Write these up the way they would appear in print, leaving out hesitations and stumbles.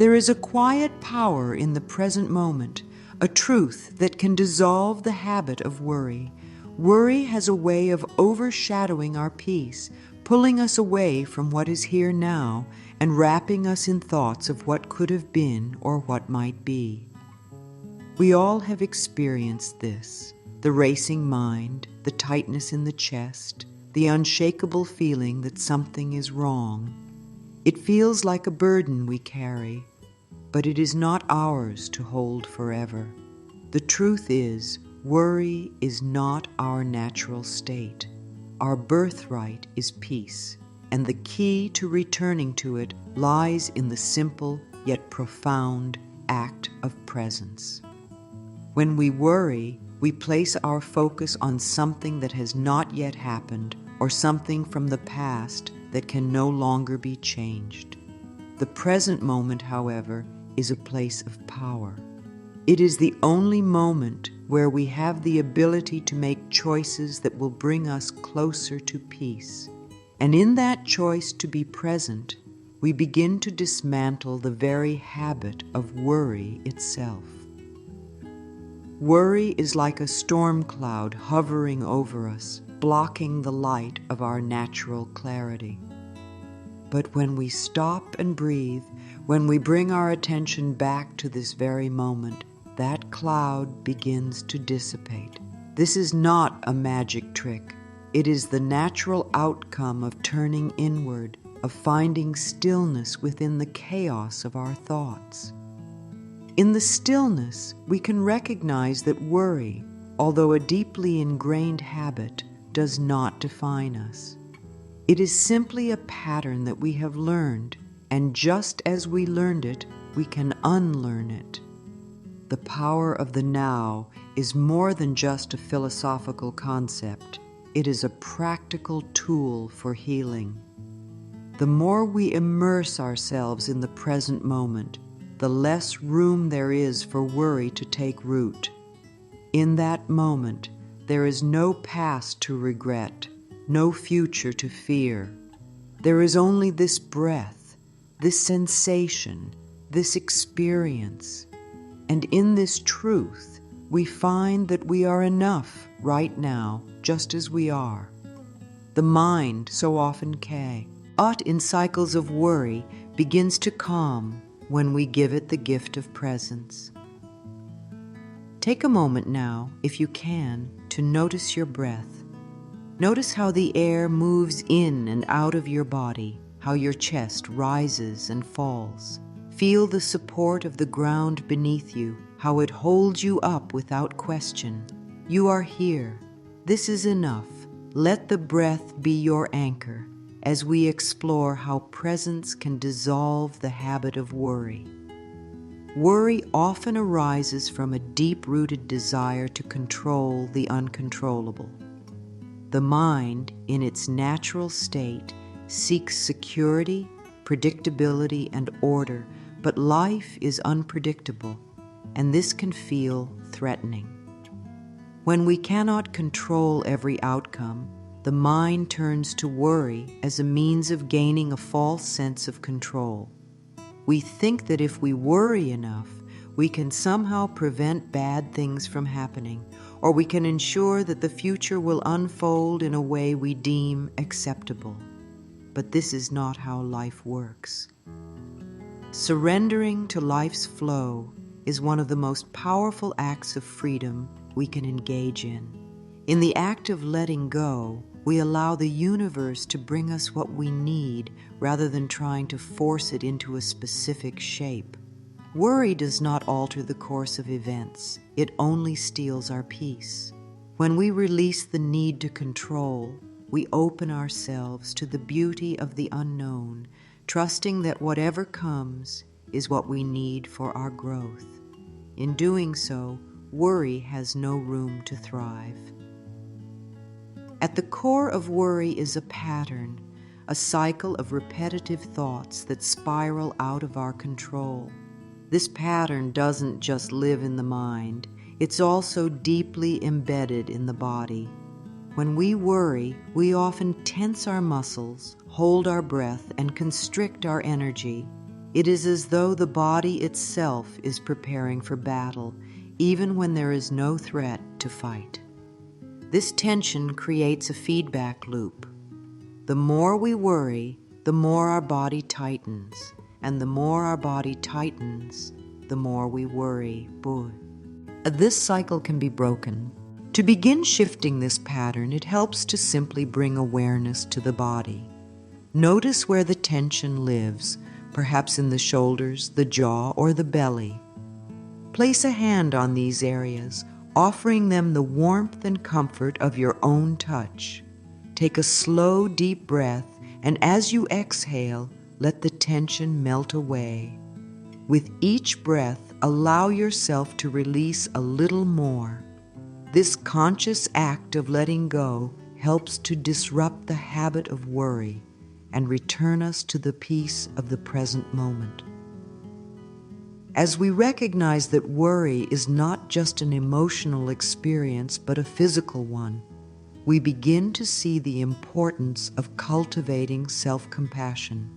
There is a quiet power in the present moment, a truth that can dissolve the habit of worry. Worry has a way of overshadowing our peace, pulling us away from what is here now and wrapping us in thoughts of what could have been or what might be. We all have experienced this, the racing mind, the tightness in the chest, the unshakable feeling that something is wrong. It feels like a burden we carry, but it is not ours to hold forever. The truth is, worry is not our natural state. Our birthright is peace, and the key to returning to it lies in the simple yet profound act of presence. When we worry, we place our focus on something that has not yet happened or something from the past that can no longer be changed. The present moment, however, is a place of power. It is the only moment where we have the ability to make choices that will bring us closer to peace. And in that choice to be present, we begin to dismantle the very habit of worry itself. Worry is like a storm cloud hovering over us, blocking the light of our natural clarity. But when we stop and breathe, when we bring our attention back to this very moment, that cloud begins to dissipate. This is not a magic trick. It is the natural outcome of turning inward, of finding stillness within the chaos of our thoughts. In the stillness, we can recognize that worry, although a deeply ingrained habit, does not define us. It is simply a pattern that we have learned, and just as we learned it, we can unlearn it. The power of the now is more than just a philosophical concept. It is a practical tool for healing. The more we immerse ourselves in the present moment, the less room there is for worry to take root. In that moment, there is no past to regret, no future to fear. There is only this breath, this sensation, this experience. And in this truth, we find that we are enough right now, just as we are. The mind, so often caught in cycles of worry, begins to calm when we give it the gift of presence. Take a moment now, if you can, to notice your breath. Notice how the air moves in and out of your body, how your chest rises and falls. Feel the support of the ground beneath you, how it holds you up without question. You are here. This is enough. Let the breath be your anchor as we explore how presence can dissolve the habit of worry. Worry often arises from a deep-rooted desire to control the uncontrollable. The mind, in its natural state, seeks security, predictability, and order, but life is unpredictable, and this can feel threatening. When we cannot control every outcome, the mind turns to worry as a means of gaining a false sense of control. We think that if we worry enough, we can somehow prevent bad things from happening, or we can ensure that the future will unfold in a way we deem acceptable. But this is not how life works. Surrendering to life's flow is one of the most powerful acts of freedom we can engage in. In the act of letting go, we allow the universe to bring us what we need rather than trying to force it into a specific shape. Worry does not alter the course of events. It only steals our peace. When we release the need to control, we open ourselves to the beauty of the unknown, trusting that whatever comes is what we need for our growth. In doing so, worry has no room to thrive. At the core of worry is a pattern, a cycle of repetitive thoughts that spiral out of our control. This pattern doesn't just live in the mind, it's also deeply embedded in the body. When we worry, we often tense our muscles, hold our breath, and constrict our energy. It is as though the body itself is preparing for battle, even when there is no threat to fight. This tension creates a feedback loop. The more we worry, the more our body tightens, and the more our body tightens, the more we worry. This cycle can be broken. To begin shifting this pattern, it helps to simply bring awareness to the body. Notice where the tension lives, perhaps in the shoulders, the jaw, or the belly. Place a hand on these areas, offering them the warmth and comfort of your own touch. Take a slow, deep breath, and as you exhale, let the tension melt away. With each breath, allow yourself to release a little more. This conscious act of letting go helps to disrupt the habit of worry and return us to the peace of the present moment. As we recognize that worry is not just an emotional experience but a physical one, we begin to see the importance of cultivating self-compassion.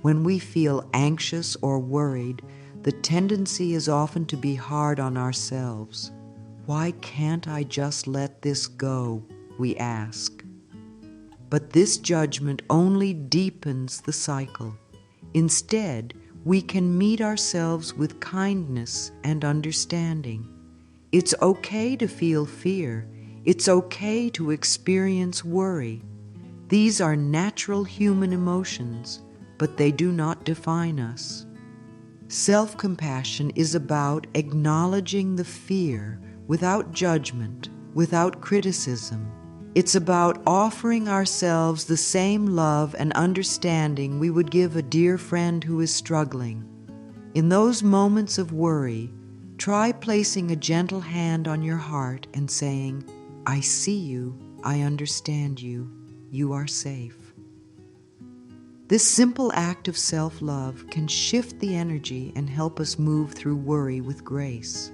When we feel anxious or worried, the tendency is often to be hard on ourselves. Why can't I just let this go, we ask. But this judgment only deepens the cycle. Instead, we can meet ourselves with kindness and understanding. It's okay to feel fear. It's okay to experience worry. These are natural human emotions, but they do not define us. Self-compassion is about acknowledging the fear without judgment, without criticism. It's about offering ourselves the same love and understanding we would give a dear friend who is struggling. In those moments of worry, try placing a gentle hand on your heart and saying, "I see you, I understand you, you are safe." This simple act of self-love can shift the energy and help us move through worry with grace.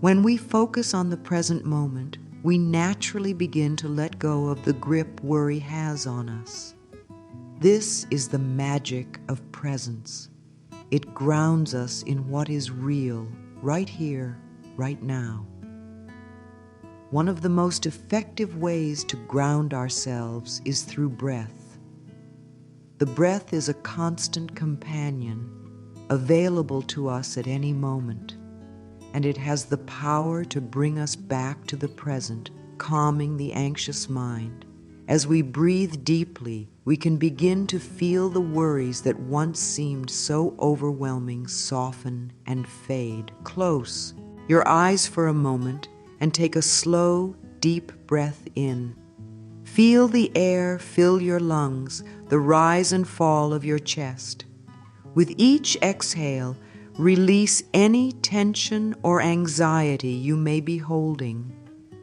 When we focus on the present moment, we naturally begin to let go of the grip worry has on us. This is the magic of presence. It grounds us in what is real, right here, right now. One of the most effective ways to ground ourselves is through breath. The breath is a constant companion, available to us at any moment, and it has the power to bring us back to the present, calming the anxious mind. As we breathe deeply, we can begin to feel the worries that once seemed so overwhelming soften and fade. Close your eyes for a moment and take a slow, deep breath in. Feel the air fill your lungs, the rise and fall of your chest. With each exhale, release any tension or anxiety you may be holding.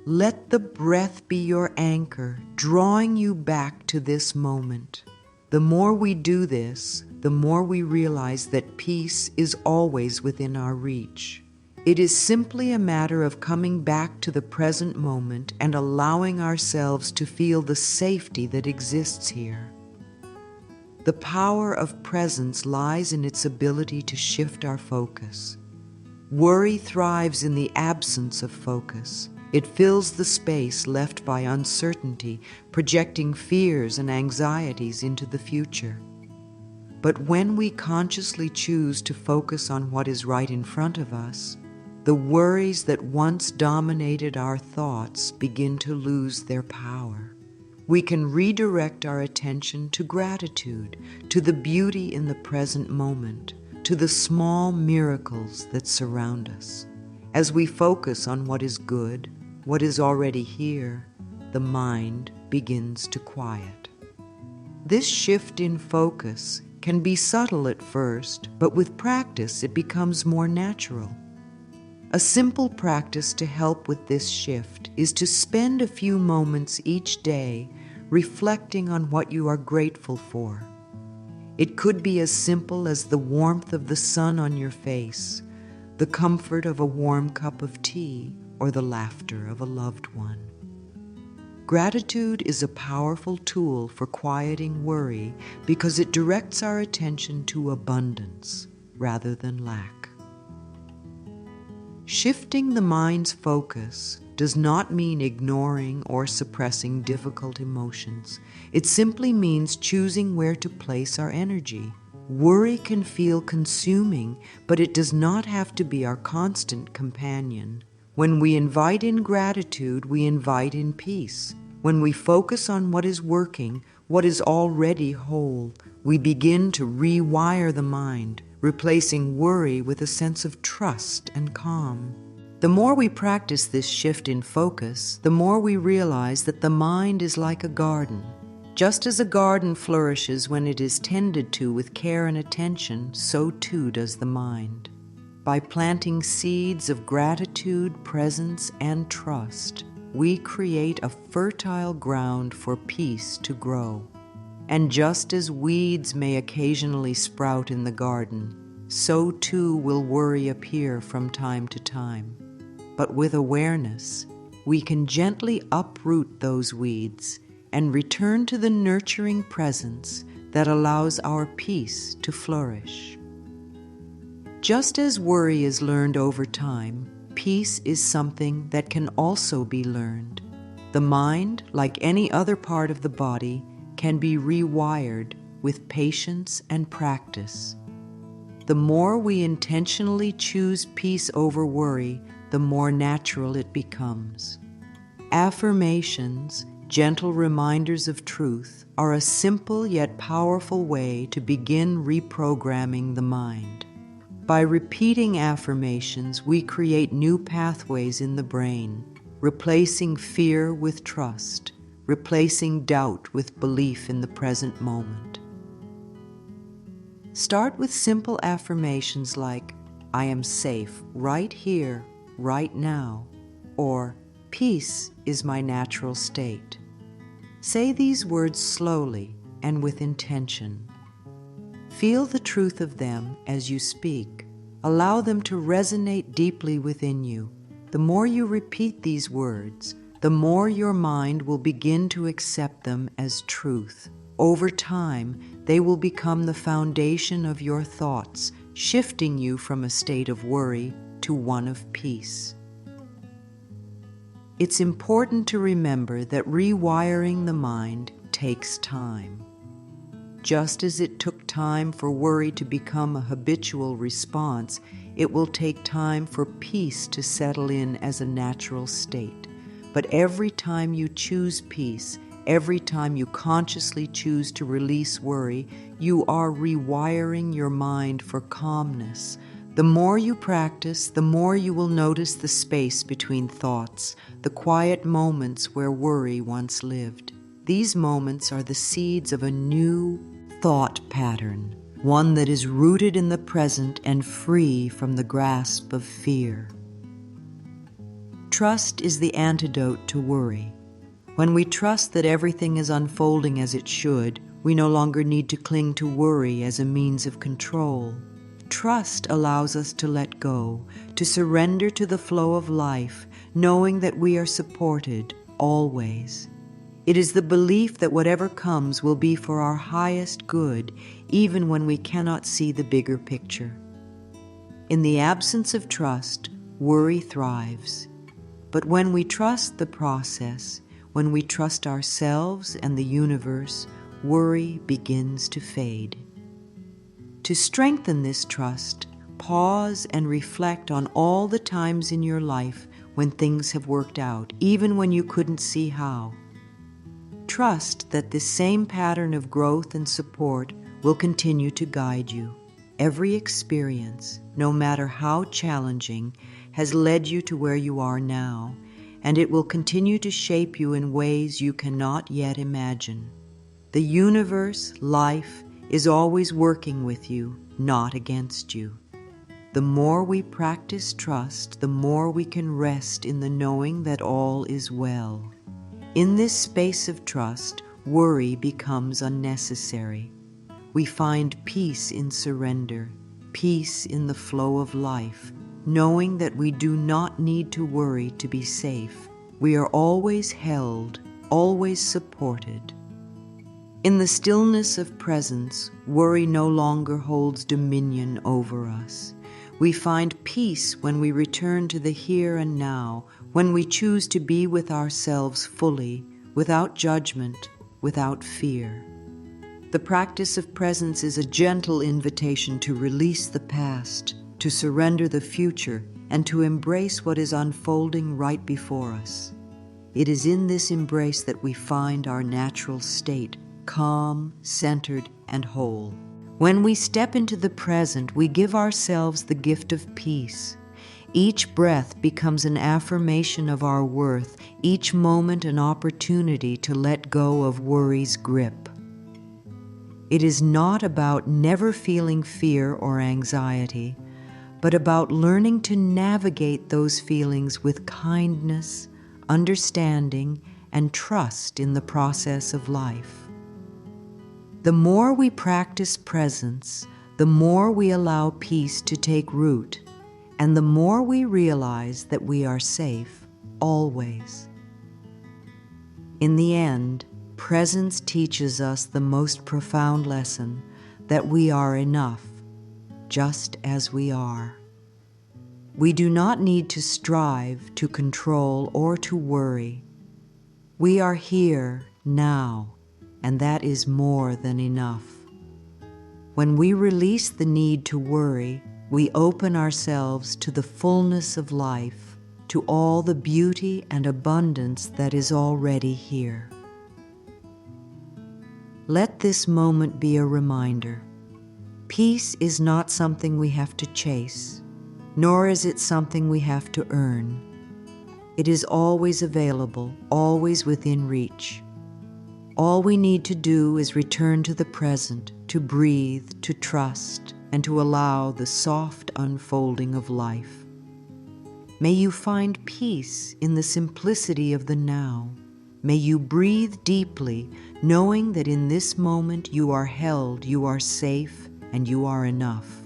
Let the breath be your anchor, drawing you back to this moment. The more we do this, the more we realize that peace is always within our reach. It is simply a matter of coming back to the present moment and allowing ourselves to feel the safety that exists here. The power of presence lies in its ability to shift our focus. Worry thrives in the absence of focus. It fills the space left by uncertainty, projecting fears and anxieties into the future. But when we consciously choose to focus on what is right in front of us, the worries that once dominated our thoughts begin to lose their power. We can redirect our attention to gratitude, to the beauty in the present moment, to the small miracles that surround us. As we focus on what is good, what is already here, the mind begins to quiet. This shift in focus can be subtle at first, but with practice it becomes more natural. A simple practice to help with this shift is to spend a few moments each day reflecting on what you are grateful for. It could be as simple as the warmth of the sun on your face, the comfort of a warm cup of tea, or the laughter of a loved one. Gratitude is a powerful tool for quieting worry because it directs our attention to abundance rather than lack. Shifting the mind's focus does not mean ignoring or suppressing difficult emotions. It simply means choosing where to place our energy. Worry can feel consuming, but it does not have to be our constant companion. When we invite in gratitude, we invite in peace. When we focus on what is working, what is already whole, we begin to rewire the mind, replacing worry with a sense of trust and calm. The more we practice this shift in focus, the more we realize that the mind is like a garden. Just as a garden flourishes when it is tended to with care and attention, so too does the mind. By planting seeds of gratitude, presence, and trust, we create a fertile ground for peace to grow. And just as weeds may occasionally sprout in the garden, so too will worry appear from time to time. But with awareness, we can gently uproot those weeds and return to the nurturing presence that allows our peace to flourish. Just as worry is learned over time, peace is something that can also be learned. The mind, like any other part of the body, can be rewired with patience and practice. The more we intentionally choose peace over worry, the more natural it becomes. Affirmations, gentle reminders of truth, are a simple yet powerful way to begin reprogramming the mind. By repeating affirmations, we create new pathways in the brain, replacing fear with trust, replacing doubt with belief in the present moment. Start with simple affirmations like, I am safe right here, right now, or peace is my natural state. Say these words slowly and with intention. Feel the truth of them as you speak. Allow them to resonate deeply within you. The more you repeat these words, the more your mind will begin to accept them as truth. Over time, they will become the foundation of your thoughts, shifting you from a state of worry to one of peace. It's important to remember that rewiring the mind takes time. Just as it took time for worry to become a habitual response, it will take time for peace to settle in as a natural state. But every time you choose peace, every time you consciously choose to release worry, you are rewiring your mind for calmness. The more you practice, the more you will notice the space between thoughts, the quiet moments where worry once lived. These moments are the seeds of a new thought pattern, one that is rooted in the present and free from the grasp of fear. Trust is the antidote to worry. When we trust that everything is unfolding as it should, we no longer need to cling to worry as a means of control. Trust allows us to let go, to surrender to the flow of life, knowing that we are supported always. It is the belief that whatever comes will be for our highest good, even when we cannot see the bigger picture. In the absence of trust, worry thrives. But when we trust the process, when we trust ourselves and the universe, worry begins to fade. To strengthen this trust, pause and reflect on all the times in your life when things have worked out, even when you couldn't see how. Trust that this same pattern of growth and support will continue to guide you. Every experience, no matter how challenging, has led you to where you are now, and it will continue to shape you in ways you cannot yet imagine. The universe, life, is always working with you, not against you. The more we practice trust, the more we can rest in the knowing that all is well. In this space of trust, worry becomes unnecessary. We find peace in surrender, peace in the flow of life, knowing that we do not need to worry to be safe. We are always held, always supported. In the stillness of presence, worry no longer holds dominion over us. We find peace when we return to the here and now, when we choose to be with ourselves fully, without judgment, without fear. The practice of presence is a gentle invitation to release the past, to surrender the future, and to embrace what is unfolding right before us. It is in this embrace that we find our natural state, calm, centered, and whole. When we step into the present, we give ourselves the gift of peace. Each breath becomes an affirmation of our worth, each moment an opportunity to let go of worry's grip. It is not about never feeling fear or anxiety, but about learning to navigate those feelings with kindness, understanding, and trust in the process of life. The more we practice presence, the more we allow peace to take root, and the more we realize that we are safe always. In the end, presence teaches us the most profound lesson, that we are enough, just as we are. We do not need to strive, to control, or to worry. We are here now, and that is more than enough. When we release the need to worry, we open ourselves to the fullness of life, to all the beauty and abundance that is already here. Let this moment be a reminder. Peace is not something we have to chase, nor is it something we have to earn. It is always available, always within reach. All we need to do is return to the present, to breathe, to trust, and to allow the soft unfolding of life. May you find peace in the simplicity of the now. May you breathe deeply, knowing that in this moment you are held, you are safe, and you are enough.